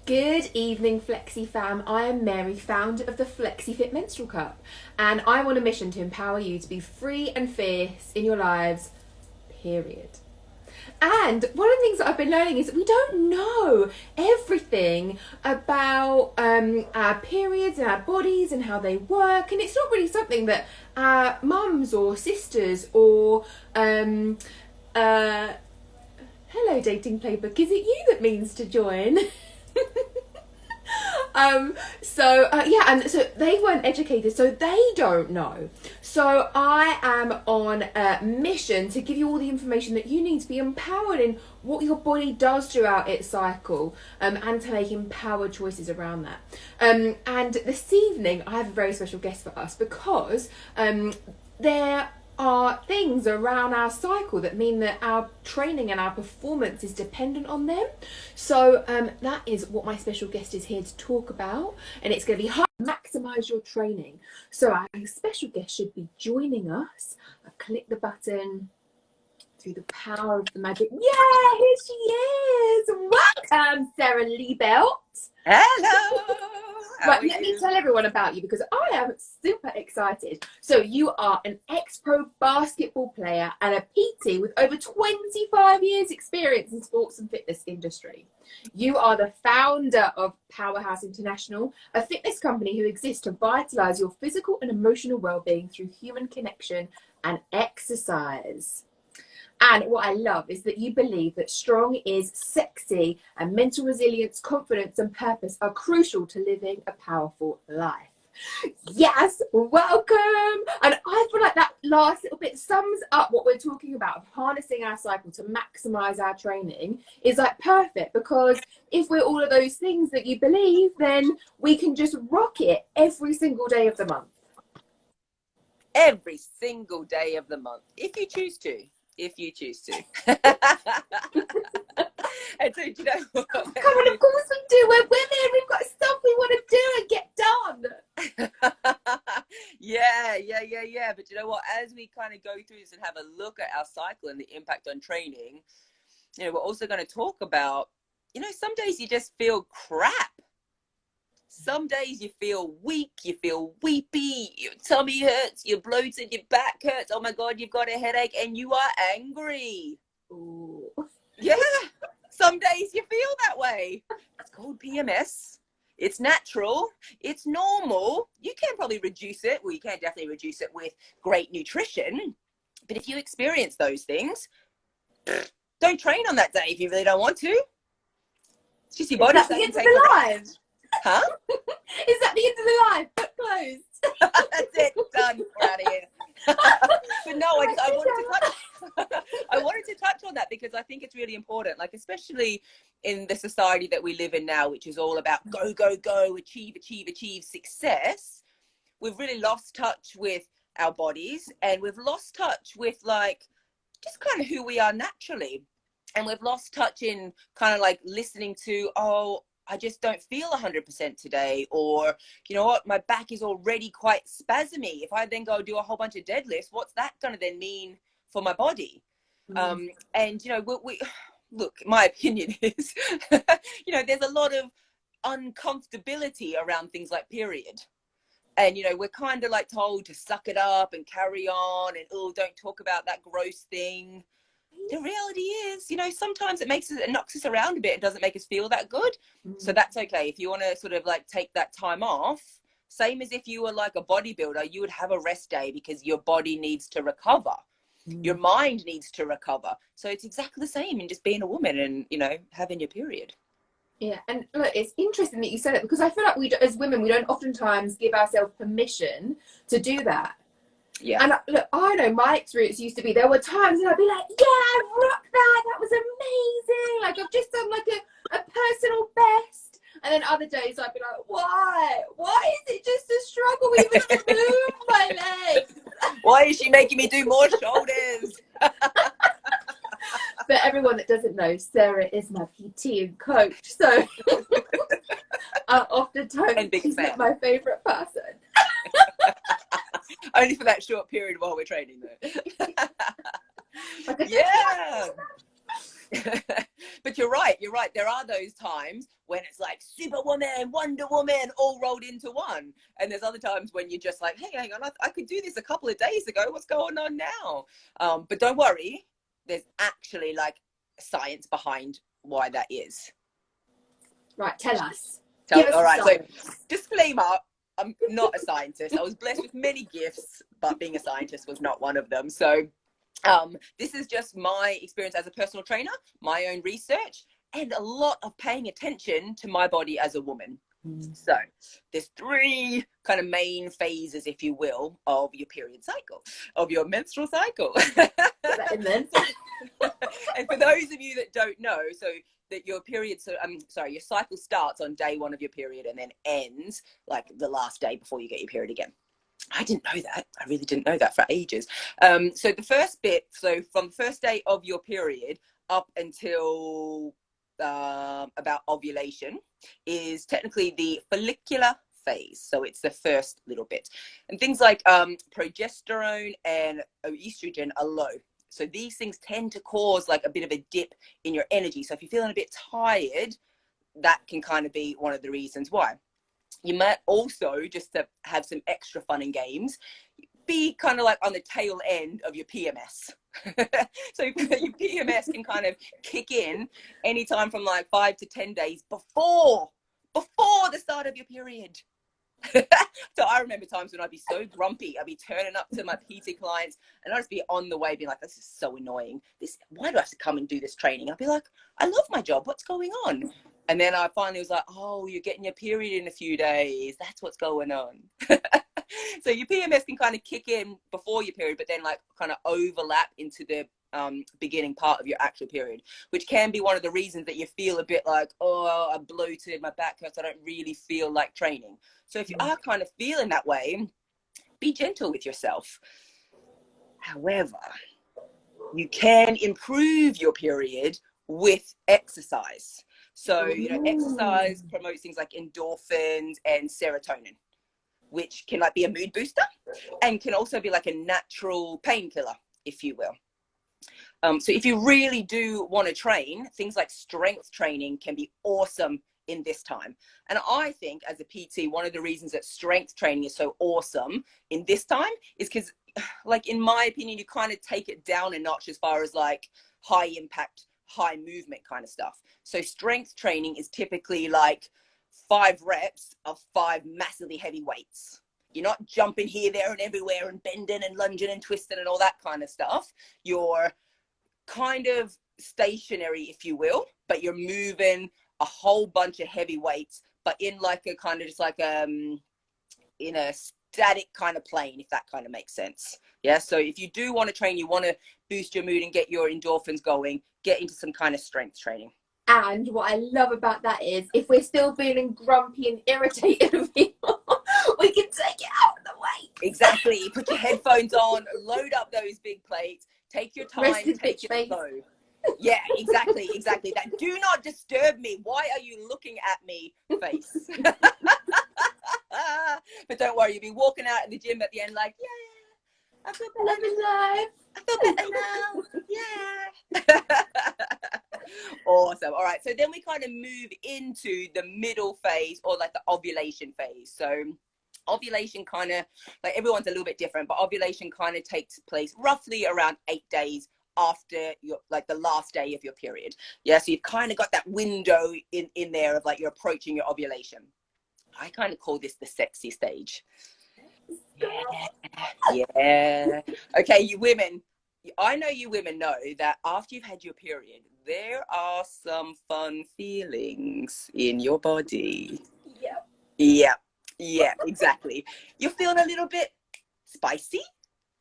Good evening, Flexi fam. I am Mary, founder of the Flexi Fit Menstrual Cup, and I'm on a mission to empower you to be free and fierce in your lives, period. And one of the things that I've been learning is that we don't know everything about our periods and our bodies and how they work, and it's not really something that our mums or sisters or hello dating playbook, is it you that means to join? And so they weren't educated, so they don't know. So I am on a mission to give you all the information that you need to be empowered in what your body does throughout its cycle, and to make empowered choices around that. And this evening I have a very special guest for us because there are things around our cycle that mean that our training and our performance is dependent on them. So that is what my special guest is here to talk about, and it's going to be how to maximise your training. So our special guest should be joining us. I've clicked the button through the power of the magic. Yeah, here she is. Welcome, Sarah Liebelt. Hello. Right, let me tell everyone about you because I am super excited. So you are an ex-pro basketball player and a PT with over 25 years experience in sports and fitness industry. You are the founder of Powerhouse International, a fitness company who exists to vitalise your physical and emotional well-being through human connection and exercise. And what I love is that you believe that strong is sexy and mental resilience, confidence and purpose are crucial to living a powerful life. Yes, welcome. And I feel like that last little bit sums up what we're talking about, of harnessing our cycle to maximise our training is like perfect, because if we're all of those things that you believe, then we can just rock it every single day of the month. Every single day of the month, if you choose to. And so, you know what? Come on, of course we do. We're women. We've got stuff we want to do and get done. Yeah. But you know what? As we kind of go through this and have a look at our cycle and the impact on training, you know, we're also going to talk about, you know, some days you just feel crap. Some days you feel weak, you feel weepy, your tummy hurts, you're bloated, your back hurts. Oh my God, you've got a headache and you are angry. Ooh. Yeah, some days you feel that way. It's called PMS. It's natural. It's normal. You can probably reduce it. Well, you can definitely reduce it with great nutrition. But if you experience those things, don't train on that day if you really don't want to. It's just your body saying take a rest. Huh? Is that the end of the live? Book closed. That's it. Done. We're out of here. But no, I wanted to touch on that because I think it's really important, like especially in the society that we live in now, which is all about go, achieve success. We've really lost touch with our bodies, and we've lost touch with like just kind of who we are naturally. And we've lost touch in kind of like listening to, oh, I just don't feel 100% today, or you know what, my back is already quite spasmy. If I then go do a whole bunch of deadlifts, what's that going to then mean for my body? And you know, we look, my opinion is, you know, there's a lot of uncomfortability around things like period. And, you know, we're kind of like told to suck it up and carry on and, oh, don't talk about that gross thing. The reality is, you know, sometimes it knocks us around a bit and doesn't make us feel that good. So that's okay. If you want to sort of like take that time off, same as if you were like a bodybuilder, you would have a rest day because your body needs to recover. Your mind needs to recover. So it's exactly the same in just being a woman and, you know, having your period. Yeah, and look, it's interesting that you said it because I feel like we, as women, we don't oftentimes give ourselves permission to do that. Yeah. And look, I know my experience used to be, there were times and I'd be like, yeah, I rocked that was amazing. Like I've just done like a personal best. And then other days I'd be like, why? Why is it just a struggle even to move my legs? Why is she making me do more shoulders? For everyone that doesn't know, Sarah is my PT and coach. So oftentimes she's not my favourite person. Only for that short period while we're training though. Yeah. But But you're right. There are those times when it's like Superwoman, Wonder Woman, all rolled into one. And there's other times when you're just like, hey, hang on, I could do this a couple of days ago. What's going on now? But don't worry. There's actually like science behind why that is. Right, tell us. All right, so disclaimer, I'm not a scientist. I was blessed with many gifts, but being a scientist was not one of them. So this is just my experience as a personal trainer, my own research, and a lot of paying attention to my body as a woman. So there's 3 kind of main phases, if you will, of your period cycle, of your menstrual cycle. And for those of you that don't know, so that your period, your cycle starts on day 1 of your period and then ends like the last day before you get your period again. I didn't know that. I really didn't know that for ages. So the first bit, so from the first day of your period up until about ovulation is technically the follicular phase. So it's the first little bit. And things like progesterone and estrogen are low. So these things tend to cause like a bit of a dip in your energy. So if you're feeling a bit tired, that can kind of be one of the reasons why. You might also, just to have some extra fun and games, be kind of like on the tail end of your PMS. So your PMS can kind of kick in anytime from like 5 to 10 days before the start of your period. So I remember times when I'd be so grumpy, I'd be turning up to my PT clients and I'd just be on the way being like, this is so annoying. Why do I have to come and do this training? I'd be like, I love my job. What's going on? And then I finally was like, oh, you're getting your period in a few days. That's what's going on. So your PMS can kind of kick in before your period, but then like kind of overlap into the beginning part of your actual period, which can be one of the reasons that you feel a bit like, oh, I'm bloated, my back hurts, I don't really feel like training. So if you are kind of feeling that way, be gentle with yourself. However, you can improve your period with exercise. So, exercise promotes things like endorphins and serotonin, which can like be a mood booster and can also be like a natural painkiller, if you will. So if you really do want to train, things like strength training can be awesome in this time. And I think as a PT, one of the reasons that strength training is so awesome in this time is because, like, in my opinion, you kind of take it down a notch as far as like high impact, high movement kind of stuff. So strength training is typically like 5 reps of 5 massively heavy weights. You're not jumping here, there, and everywhere and bending and lunging and twisting and all that kind of stuff. You're kind of stationary, if you will, but you're moving a whole bunch of heavy weights, but in like a kind of just like in a static kind of plane, if that kind of makes sense. Yeah. So if you do want to train, you want to boost your mood and get your endorphins going, get into some kind of strength training. And what I love about that is if we're still feeling grumpy and irritated with people, we can take it out of the way. Exactly. Put your headphones on, load up those big plates, take your time, take it slow. Yeah, exactly. That do not disturb me. Why are you looking at me face? But don't worry, you'll be walking out at the gym at the end like, yeah, I feel better. I feel better now. Yeah. Awesome. All right. So then we kind of move into the middle phase, or like the ovulation phase. So ovulation kind of, like, everyone's a little bit different, but ovulation kind of takes place roughly around 8 days after your, like, the last day of your period. Yeah. So you've kind of got that window in there of like you're approaching your ovulation. I kind of call this the sexy stage. Yeah. Okay, you women, I know you women know that after you've had your period, there are some fun feelings in your body. Yeah, exactly. You're feeling a little bit spicy,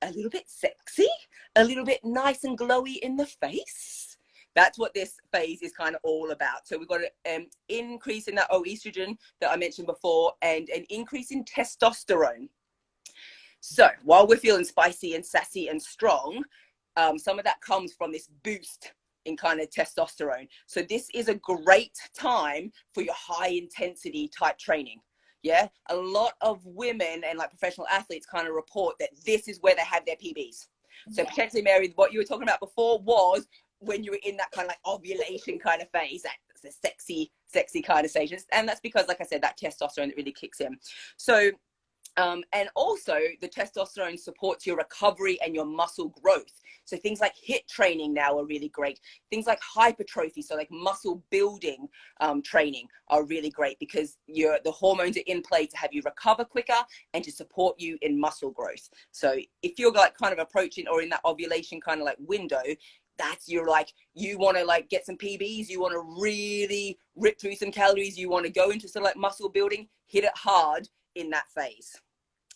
a little bit sexy, a little bit nice and glowy in the face. That's what this phase is kind of all about. So we've got an increase in that estrogen that I mentioned before, and an increase in testosterone. So while we're feeling spicy and sassy and strong, some of that comes from this boost in kind of testosterone. So this is a great time for your high intensity type training. Yeah, a lot of women and like professional athletes kind of report that this is where they have their PBs. So potentially, Mary, what you were talking about before was when you're in that kind of like ovulation kind of phase, that's a sexy kind of stage. And that's because, like I said, that testosterone that really kicks in. So and also the testosterone supports your recovery and your muscle growth. So things like HIIT training now are really great. Things like hypertrophy, so like muscle building training, are really great because the hormones are in play to have you recover quicker and to support you in muscle growth. So if you're like kind of approaching or in that ovulation kind of like window, that's your like, you want to like get some PBs, you want to really rip through some calories, you want to go into sort of like muscle building, hit it hard in that phase.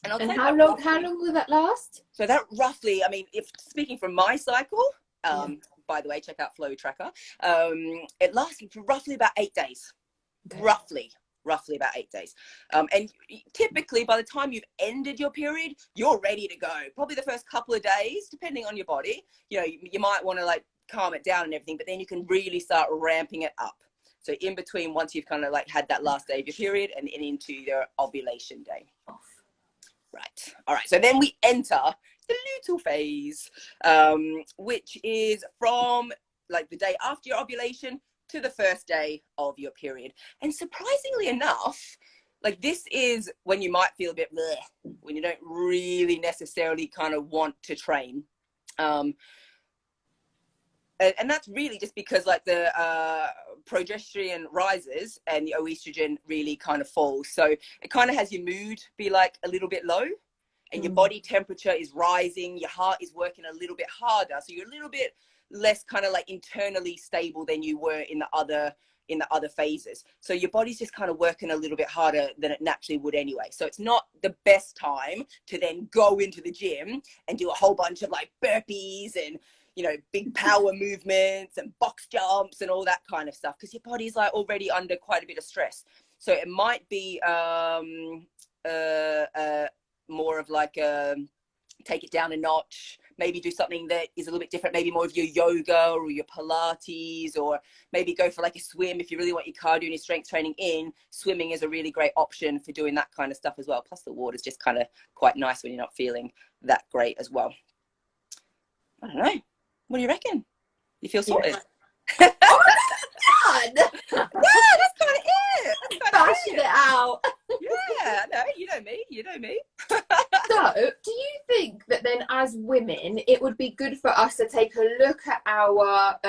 And how long will that last? So that roughly, I mean, if speaking from my cycle, by the way, check out Flow Tracker. It lasts for roughly about 8 days, roughly about 8 days. And typically by the time you've ended your period, you're ready to go. Probably the first couple of days, depending on your body, you know, you might want to like calm it down and everything, but then you can really start ramping it up. So in between, once you've kind of like had that last day of your period and into your ovulation day. Right. All right. So then we enter the luteal phase, which is from like the day after your ovulation to the first day of your period. And surprisingly enough, like this is when you might feel a bit bleh, when you don't really necessarily kind of want to train. And that's really just because like the progesterone rises and the estrogen really kind of falls. So it kind of has your mood be like a little bit low and your body temperature is rising. Your heart is working a little bit harder. So you're a little bit less kind of like internally stable than you were in the other phases. So your body's just kind of working a little bit harder than it naturally would anyway. So it's not the best time to then go into the gym and do a whole bunch of like burpees and, you know, big power movements and box jumps and all that kind of stuff, because your body's like already under quite a bit of stress. So it might be more of like take it down a notch, maybe do something that is a little bit different, maybe more of your yoga or your Pilates, or maybe go for like a swim. If you really want your cardio and your strength training in, swimming is a really great option for doing that kind of stuff as well. Plus the water's just kind of quite nice when you're not feeling that great as well. I don't know. What do you reckon? You feel sorted? Yeah. Oh my God! Yeah, that's kind of it. Bashing it out. Yeah, no, you know me. You know me. So, do you think that then, as women, it would be good for us to take a look at our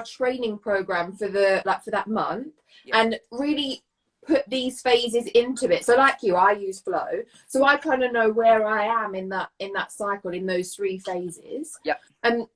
training program for that month, and really put these phases into it? So like you, I use Flow, so I kind of know where I am in that cycle, in those 3 phases.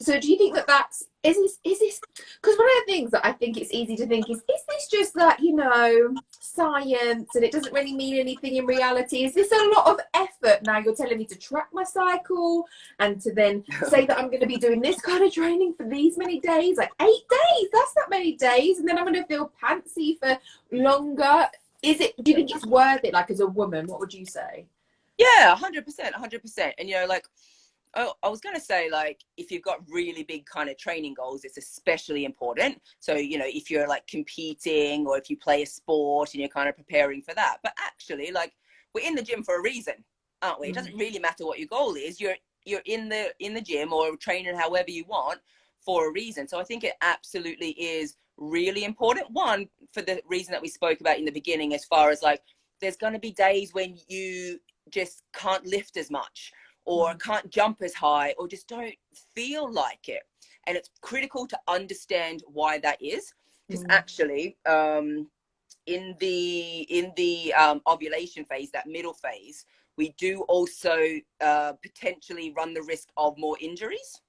So do you think that is this because one of the things that I think it's easy to think is this just like, you know, science and it doesn't really mean anything in reality? Is this a lot of effort? Now you're telling me to track my cycle and to then say that I'm going to be doing this kind of training for these many days, like 8 days, that's not many days, and then I'm going to feel pantsy for longer. Do you think it's worth it? Like, as a woman, what would you say? Yeah, 100%. And, you know, like, I was going to say, like, if you've got really big kind of training goals, it's especially important. So, you know, if you're like competing or if you play a sport and you're kind of preparing for that. But actually, like, we're in the gym for a reason, aren't we? It doesn't really matter what your goal is. You're in the gym or training however you want for a reason. So I think it absolutely is really important. One, for the reason that we spoke about in the beginning, as far as like, there's going to be days when you just can't lift as much or can't jump as high or just don't feel like it. And it's critical to understand why that is. Because actually, in the ovulation phase, that middle phase, we do also potentially run the risk of more injuries.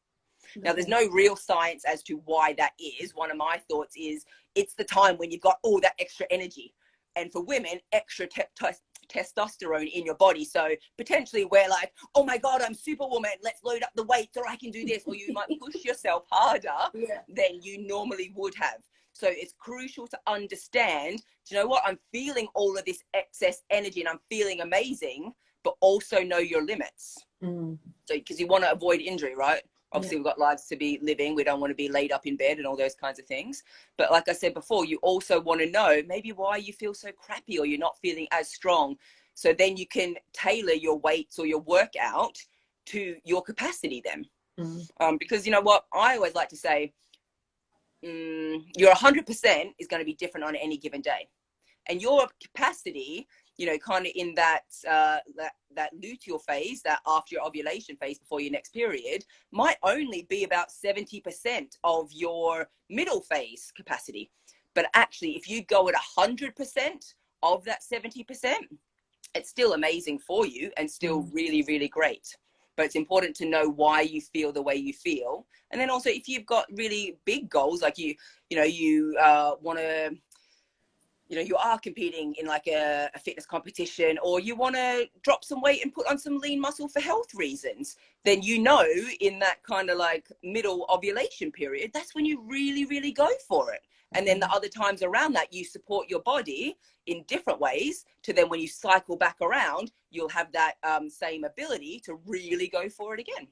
Now, there's no real science as to why that is. One of my thoughts is it's the time when you've got all that extra energy. And for women, extra testosterone in your body. So potentially we're like, oh my God, I'm Superwoman. Let's load up the weights or I can do this. Or you might push yourself harder than you normally would have. So it's crucial to understand, do you know what? I'm feeling all of this excess energy and I'm feeling amazing, but also know your limits. So because you want to avoid injury, right? Obviously, we've got lives to be living. We don't want to be laid up in bed and all those kinds of things. But like I said before, you also want to know maybe why you feel so crappy or you're not feeling as strong. So then you can tailor your weights or your workout to your capacity then. Because you know what, I always like to say, your 100% is going to be different on any given day, and your capacity, you know, kind of in that that luteal phase, that after your ovulation phase before your next period, might only be about 70% of your middle phase capacity. But actually, if you go at 100% of that 70%, it's still amazing for you and still really, really great. But it's important to know why you feel the way you feel. And then also, if you've got really big goals, like you want to, you know, you are competing in like a fitness competition, or you want to drop some weight and put on some lean muscle for health reasons, then, you know, in that kind of like middle ovulation period, that's when you really, really go for it. And then the other times around that, you support your body in different ways to then when you cycle back around, you'll have that same ability to really go for it again.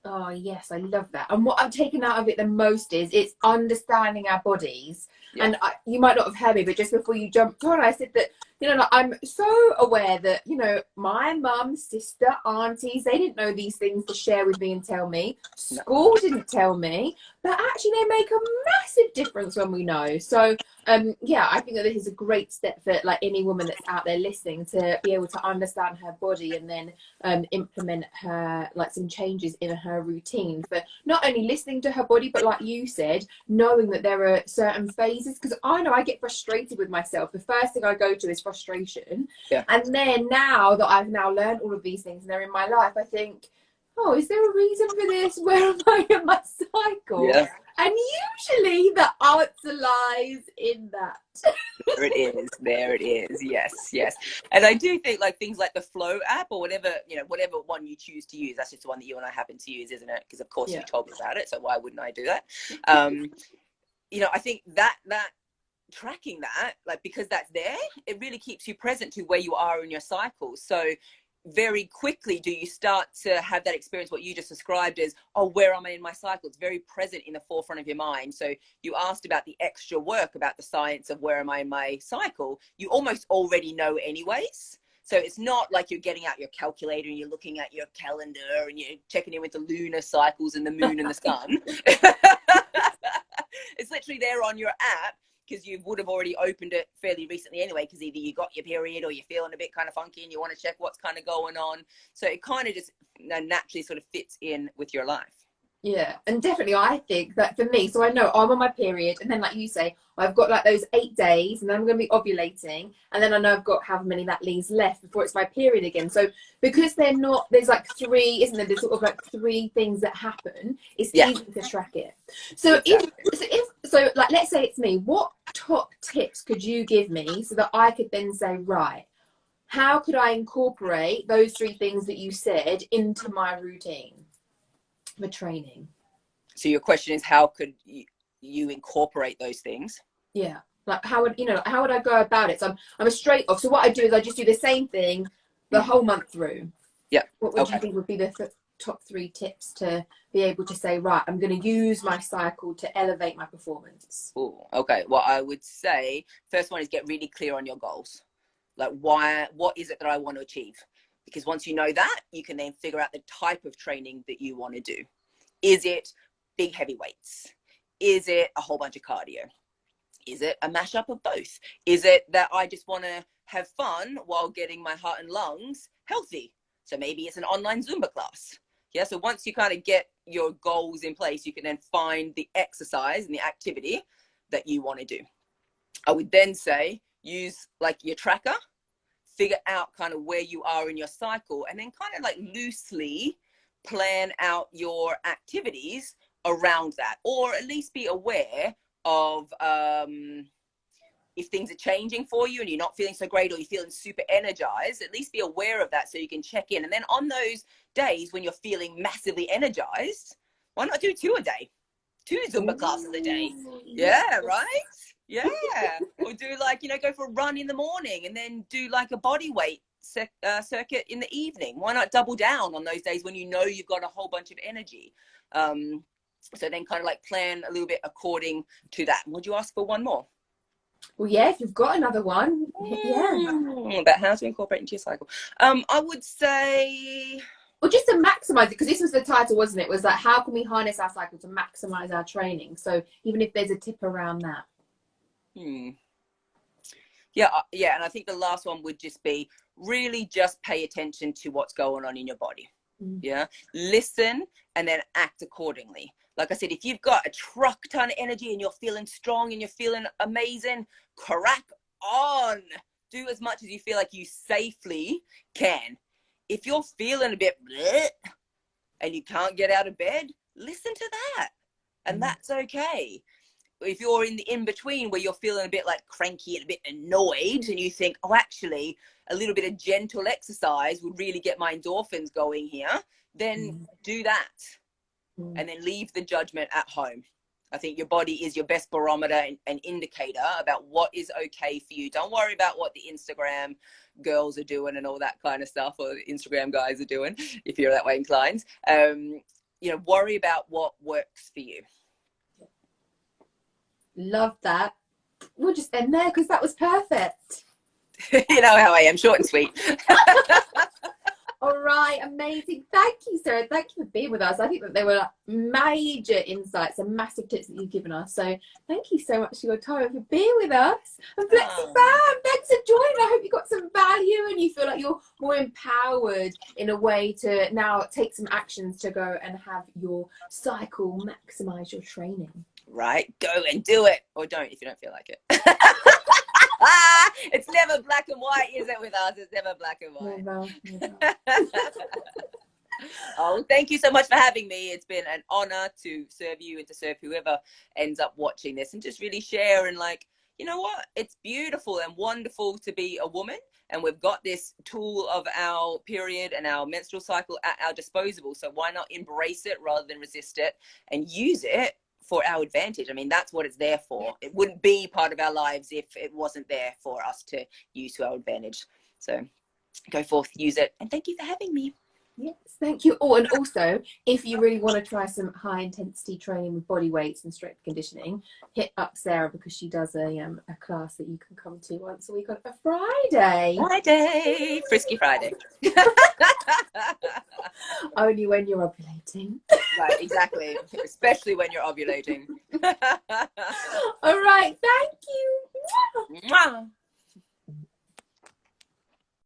Oh, yes, I love that. And what I've taken out of it the most is it's understanding our bodies. Yeah. And you might not have heard me, but just before you jumped on, I said that, you know, like, I'm so aware that, you know, my mum, sister, aunties, they didn't know these things to share with me and tell me. School didn't tell me, but actually they make a massive difference when we know. So, yeah, I think that this is a great step for like any woman that's out there listening to be able to understand her body and then implement her, like, some changes in her routine for not only listening to her body, but like you said, knowing that there are certain phases, because I know I get frustrated with myself. The first thing I go to is frustration. Yeah. And then now that I've now learned all of these things and they're in my life, I think, oh, is there a reason for this? Where am I in my cycle? Yeah. And usually the answer lies in that. There it is. There it is. Yes, yes. And I do think like things like the Flow app or whatever, you know, whatever one you choose to use, that's just the one that you and I happen to use, isn't it? Because of course you told me about it, so why wouldn't I do that? You know, I think that tracking that, like, because that's there, it really keeps you present to where you are in your cycle. So very quickly do you start to have that experience, what you just described as, oh, where am I in my cycle? It's very present in the forefront of your mind. So you asked about the extra work about the science of where am I in my cycle. You almost already know anyways. So it's not like you're getting out your calculator and you're looking at your calendar and you're checking in with the lunar cycles and the moon and the sun. It's literally there on your app, because you would have already opened it fairly recently anyway, because either you got your period or you're feeling a bit kind of funky and you want to check what's kind of going on. So it kind of just naturally sort of fits in with your life. Yeah, and definitely I think that for me, so I know I'm on my period, and then like you say, I've got like those 8 days and then I'm going to be ovulating, and then I know I've got how many that leaves left before it's my period again. So because they're not, there's like 3, isn't there? There's sort of like 3 things that happen. It's easy to track it. So so like, let's say it's me, what top tips could you give me so that I could then say, right, how could I incorporate those 3 things that you said into my routine for training? So your question is, how could you incorporate those things? Yeah, like how would I go about it? So I'm a straight off. So what I do is I just do the same thing the whole month through. Yeah. What would you think would be the top 3 tips to be able to say, right, I'm going to use my cycle to elevate my performance? Ooh, okay. Well, I would say first one is get really clear on your goals. Like, what is it that I want to achieve? Because once you know that, you can then figure out the type of training that you want to do. Is it big heavy weights? Is it a whole bunch of cardio? Is it a mashup of both? Is it that I just want to have fun while getting my heart and lungs healthy? So maybe it's an online Zumba class. Yeah. So once you kind of get your goals in place, you can then find the exercise and the activity that you want to do. I would then say use like your tracker, figure out kind of where you are in your cycle, and then kind of like loosely plan out your activities around that, or at least be aware of if things are changing for you and you're not feeling so great, or you're feeling super energized, at least be aware of that so you can check in. And then on those days when you're feeling massively energized, why not do 2 a day? 2 Zumba classes a day. Yeah, right? Yeah. Or do like, go for a run in the morning and then do like a body weight circuit in the evening. Why not double down on those days when you know you've got a whole bunch of energy? So then kind of like plan a little bit according to that. Would you ask for one more? Well, yeah, if you've got another one. Yeah. About how to incorporate into your cycle. I would say or just to maximize it, because this was the title, wasn't it? Was like, how can we harness our cycle to maximize our training? So even if there's a tip around that. Yeah, and I think the last one would just be really just pay attention to what's going on in your body. Yeah, listen and then act accordingly. Like I said, if you've got a truck ton of energy and you're feeling strong and you're feeling amazing, crack on. Do as much as you feel like you safely can. If you're feeling a bit bleh and you can't get out of bed, listen to that. And that's okay. If you're in the in-between where you're feeling a bit like cranky and a bit annoyed and you think, oh, actually, a little bit of gentle exercise would really get my endorphins going here, then do that. And then leave the judgment at home. I think your body is your best barometer and indicator about what is okay for you. Don't worry about what the Instagram girls are doing and all that kind of stuff, or the Instagram guys are doing, if you're that way inclined. Worry about what works for you. Love that. We'll just end there because that was perfect. You know how I am, short and sweet. All right, amazing. Thank you, Sarah. Thank you for being with us. I think that there were major insights and massive tips that you've given us. So thank you so much for your time and for being with us. And Flexi Fam, thanks for joining. I hope you got some value and you feel like you're more empowered in a way to now take some actions to go and have your cycle maximize your training. Right, go and do it, or don't if you don't feel like it. It's never black and white, is it, with us? It's never black and white. Never. Oh, thank you so much for having me. It's been an honor to serve you and to serve whoever ends up watching this, and just really share and like, you know what? It's beautiful and wonderful to be a woman, and we've got this tool of our period and our menstrual cycle at our disposal. So why not embrace it rather than resist it and use it for our advantage? I mean, that's what it's there for. It wouldn't be part of our lives if it wasn't there for us to use to our advantage. So go forth, use it, and thank you for having me. Yes, thank you. Oh, and also, if you really want to try some high intensity training with body weights and strength conditioning, hit up Sarah, because she does a class that you can come to once a week on a Friday. Frisky Friday. Only when you're ovulating. Right, exactly. Especially when you're ovulating. All right, thank you. Mwah.